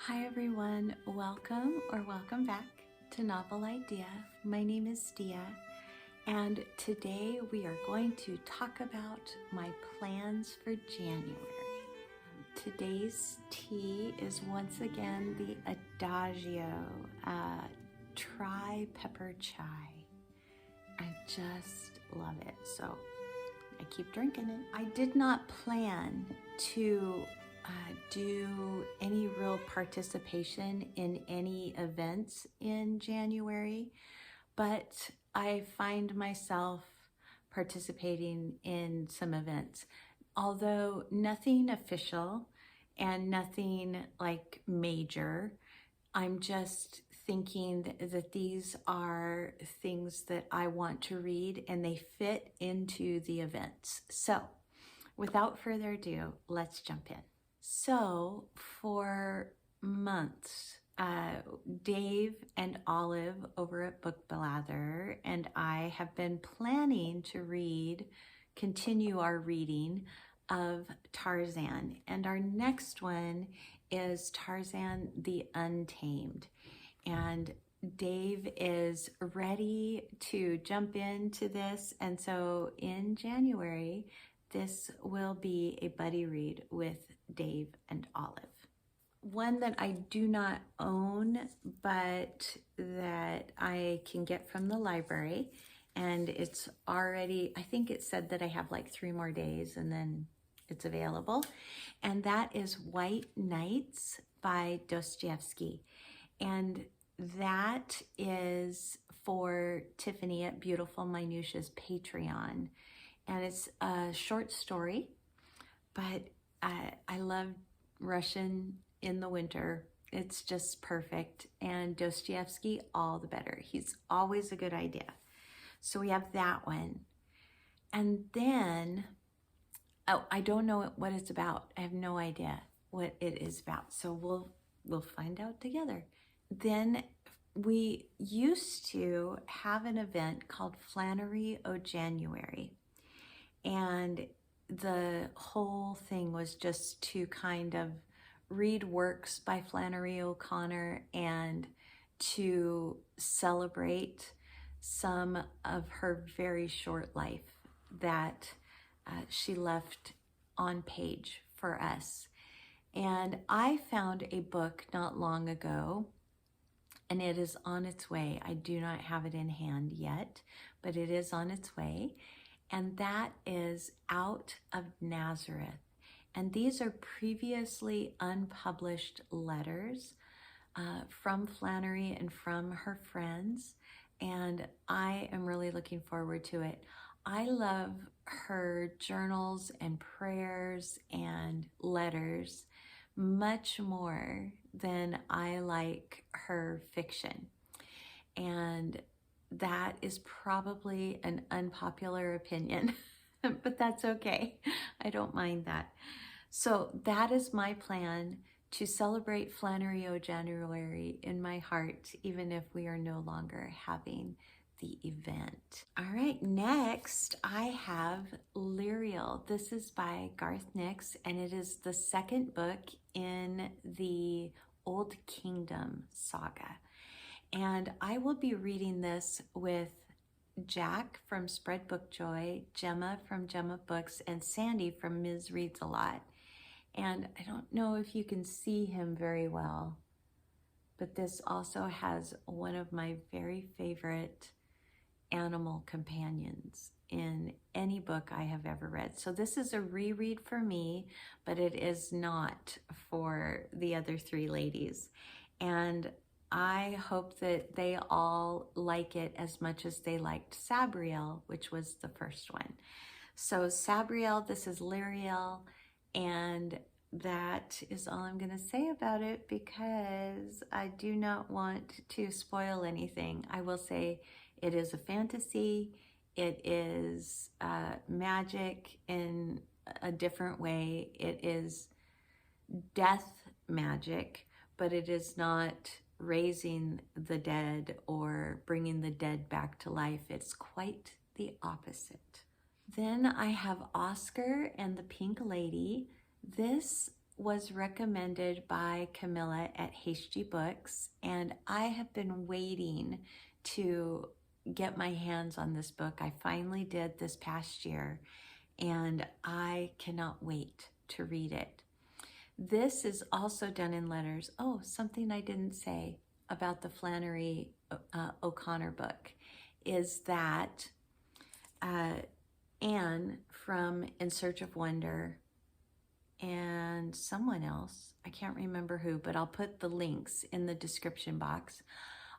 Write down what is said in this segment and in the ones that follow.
Hi everyone, welcome or welcome back to Novel Idea. My name is Dia, and today we are going to talk about my plans for January. Today's tea is once again the Adagio Tri-Pepper Chai. I just love it, so I keep drinking it. I did not plan to do any real participation in any events in January, but I find myself participating in some events, although nothing official and nothing like major. I'm just thinking that these are things that I want to read and they fit into the events. So without further ado, let's jump in. So for months, Dave and Olive over at Book Blather and I have been planning to continue our reading of Tarzan. And our next one is Tarzan the Untamed. And Dave is ready to jump into this. And so in January, this will be a buddy read with Dave and Olive. One that I do not own, but that I can get from the library. And it's already, I think it said that I have like 3 more days and then it's available. And that is White Nights by Dostoevsky. And that is for Tiffany at Beautiful Minutia's Patreon. And it's a short story, but I love Russian in the winter. It's just perfect. And Dostoevsky, all the better. He's always a good idea. So we have that one. And then, oh, I don't know what it's about. I have no idea what it is about. So we'll find out together. Then we used to have an event called Flanery O January. And the whole thing was just to kind of read works by Flannery O'Connor and to celebrate some of her very short life that she left on page for us. And I found a book not long ago, and it is on its way. I do not have it in hand yet, but it is on its way. And that is Out of Nazareth. And these are previously unpublished letters from Flannery and from her friends. And I am really looking forward to it. I love her journals and prayers and letters much more than I like her fiction. And that is probably an unpopular opinion, but that's okay. I don't mind that. So that is my plan, to celebrate Flanery O January in my heart, even if we are no longer having the event. All right, next I have Lirael. This is by Garth Nix, and it is the second book in the Old Kingdom saga. And I will be reading this with Jack from Spread Book Joy, Gemma from Gemma Books, and Sandy from Ms. Reads a Lot. And I don't know if you can see him very well, but this also has one of my very favorite animal companions in any book I have ever read. So this is a reread for me, but it is not for the other 3 ladies. And I hope that they all like it as much as they liked Sabriel, which was the first one. So Sabriel, this is Lirael, and that is all I'm going to say about it because I do not want to spoil anything. I will say it is a fantasy. It is magic in a different way. It is death magic, but it is not raising the dead or bringing the dead back to life. It's quite the opposite. Then I have Oscar and the Pink Lady. This was recommended by Camilla at Hasty Books, and I have been waiting to get my hands on this book. I finally did this past year, and I cannot wait to read it. This is also done in letters. Oh, something I didn't say about the Flannery O'Connor book is that Anne from In Search of Wonder and someone else, I can't remember who, but I'll put the links in the description box,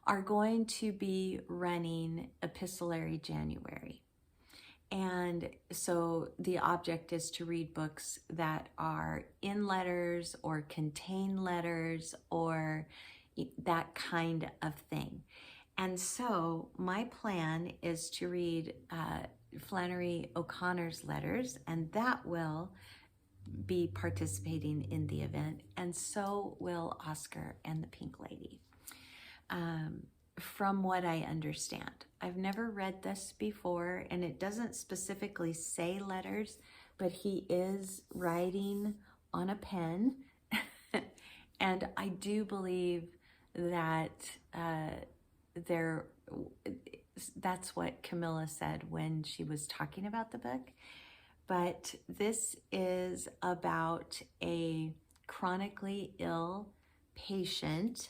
are going to be running Epistolary January. And so the object is to read books that are in letters or contain letters or that kind of thing. And so my plan is to read Flannery O'Connor's letters, and that will be participating in the event, and so will Oscar and the Pink Lady. From what I understand, I've never read this before, and it doesn't specifically say letters, but he is writing on a pen. And I do believe that that's what Camilla said when she was talking about the book. But this is about a chronically ill patient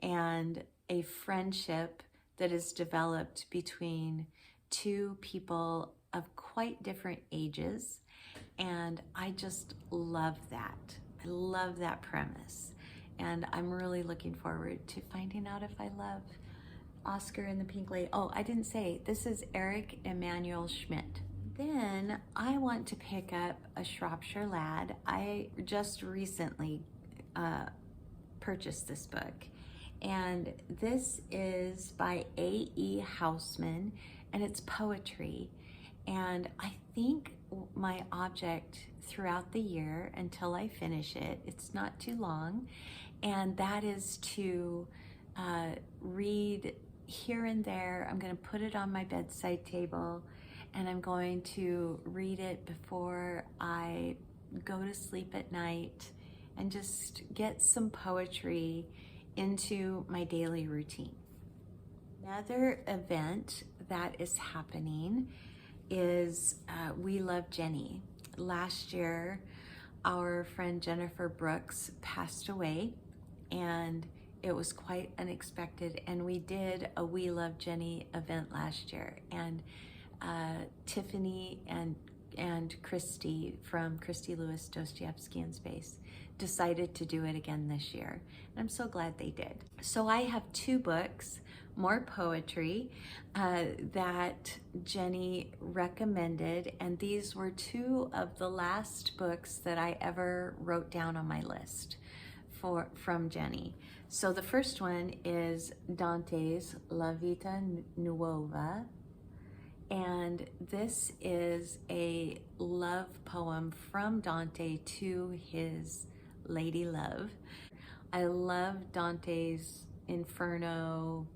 and a friendship that is developed between two people of quite different ages. And I just love that. I love that premise. And I'm really looking forward to finding out if I love Oscar and the Pink Lady. Oh, I didn't say, this is Eric Emmanuel Schmitt. Then I want to pick up a Shropshire Lad. I just recently purchased this book, and this is by AE Houseman, and it's poetry. And I think my object throughout the year until I finish it, it's not too long, and that is to read here and there. I'm going to put it on my bedside table, and I'm going to read it before I go to sleep at night and just get some poetry into my daily routine. Another event that is happening is We Love Jenny. Last year, our friend Jennifer Brooks passed away, and it was quite unexpected, and we did a We Love Jenny event last year, and Tiffany and Christy from Christy Lewis Dostoevsky in Space decided to do it again this year. And I'm so glad they did. So I have two books, more poetry that Jenny recommended, and these were two of the last books that I ever wrote down on my list from Jenny. So the first one is Dante's La Vita Nuova, and this is a love poem from Dante to his lady love. I love Dante's Inferno,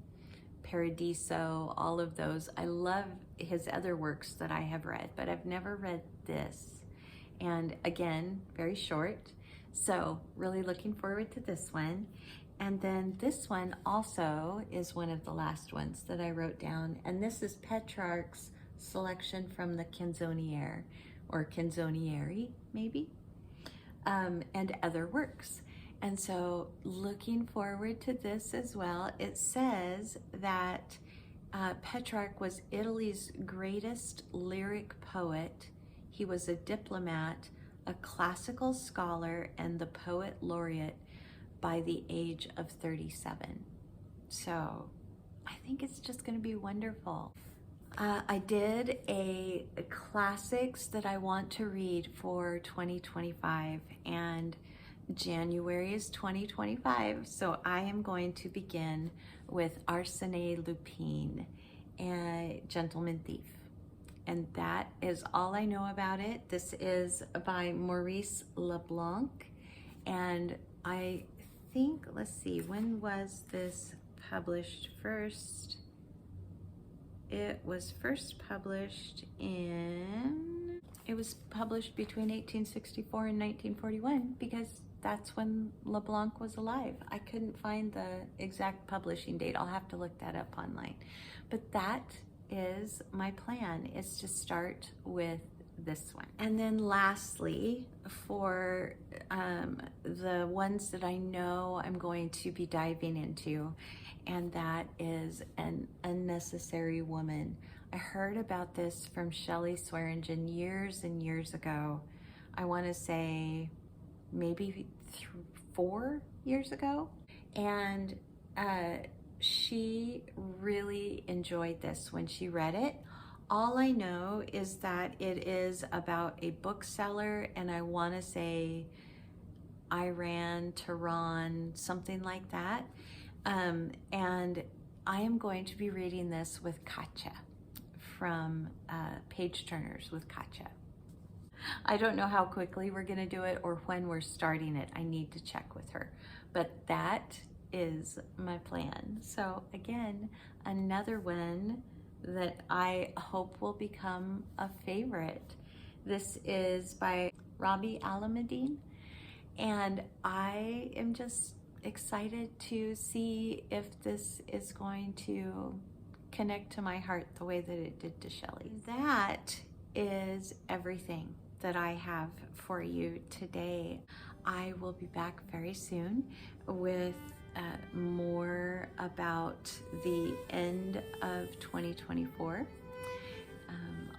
Paradiso, all of those. I love his other works that I have read, but I've never read this. And again, very short. So really looking forward to this one. And then this one also is one of the last ones that I wrote down. And this is Petrarch's selection from the Canzoniere, or Canzoniere, maybe, and other works. And so looking forward to this as well. It says that Petrarch was Italy's greatest lyric poet. He was a diplomat, a classical scholar, and the poet laureate by the age of 37. So I think it's just going to be wonderful. I did a classics that I want to read for 2025, and January is 2025, so I am going to begin with Arsine Lupine, a Gentleman Thief. And that is all I know about it. This is by Maurice LeBlanc, and I think, let's see, when was this published first? It was first published it was published between 1864 and 1941, because that's when LeBlanc was alive. I couldn't find the exact publishing date. I'll have to look that up online. But that is my plan, is to start with this one. And then lastly, for the ones that I know I'm going to be diving into, and that is An Unnecessary Woman. I heard about this from Shelley Swearingen years and years ago. I want to say maybe 4 years ago. And she really enjoyed this when she read it. All I know is that it is about a bookseller, and I want to say Iran, Tehran, something like that. And I am going to be reading this with Katja from Page Turners with Katja. I don't know how quickly we're going to do it or when we're starting it. I need to check with her. But that is my plan. So again, another one that I hope will become a favorite. This is by Rabih Alameddine, and I am just excited to see if this is going to connect to my heart the way that it did to Shelley. That is everything that I have for you today. I will be back very soon with more about the end of 2024.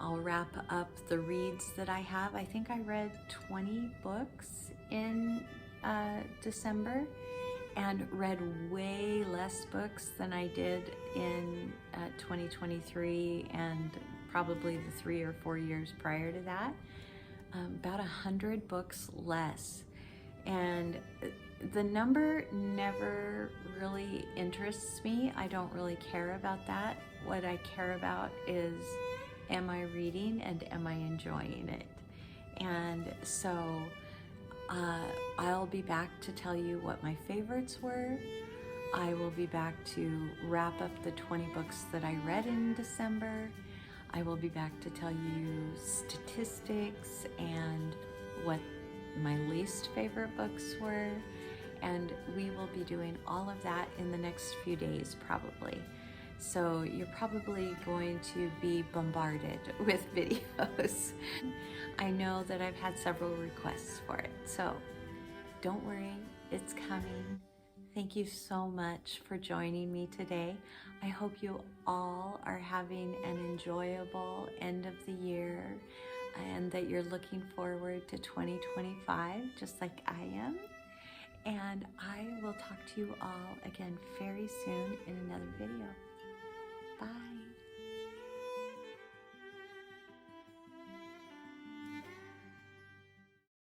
I'll wrap up the reads that I have. I think I read 20 books in December, and read way less books than I did in 2023 and probably the 3 or 4 years prior to that. About 100 books less. And the number never really interests me. I don't really care about that. What I care about is, am I reading and am I enjoying it? And so I'll be back to tell you what my favorites were. I will be back to wrap up the 20 books that I read in December. I will be back to tell you statistics and what my least favorite books were. And we will be doing all of that in the next few days, probably. So you're probably going to be bombarded with videos. I know that I've had several requests for it, so don't worry, it's coming. Thank you so much for joining me today. I hope you all are having an enjoyable end of the year, and that you're looking forward to 2025, just like I am. And I will talk to you all again very soon in another video. Bye.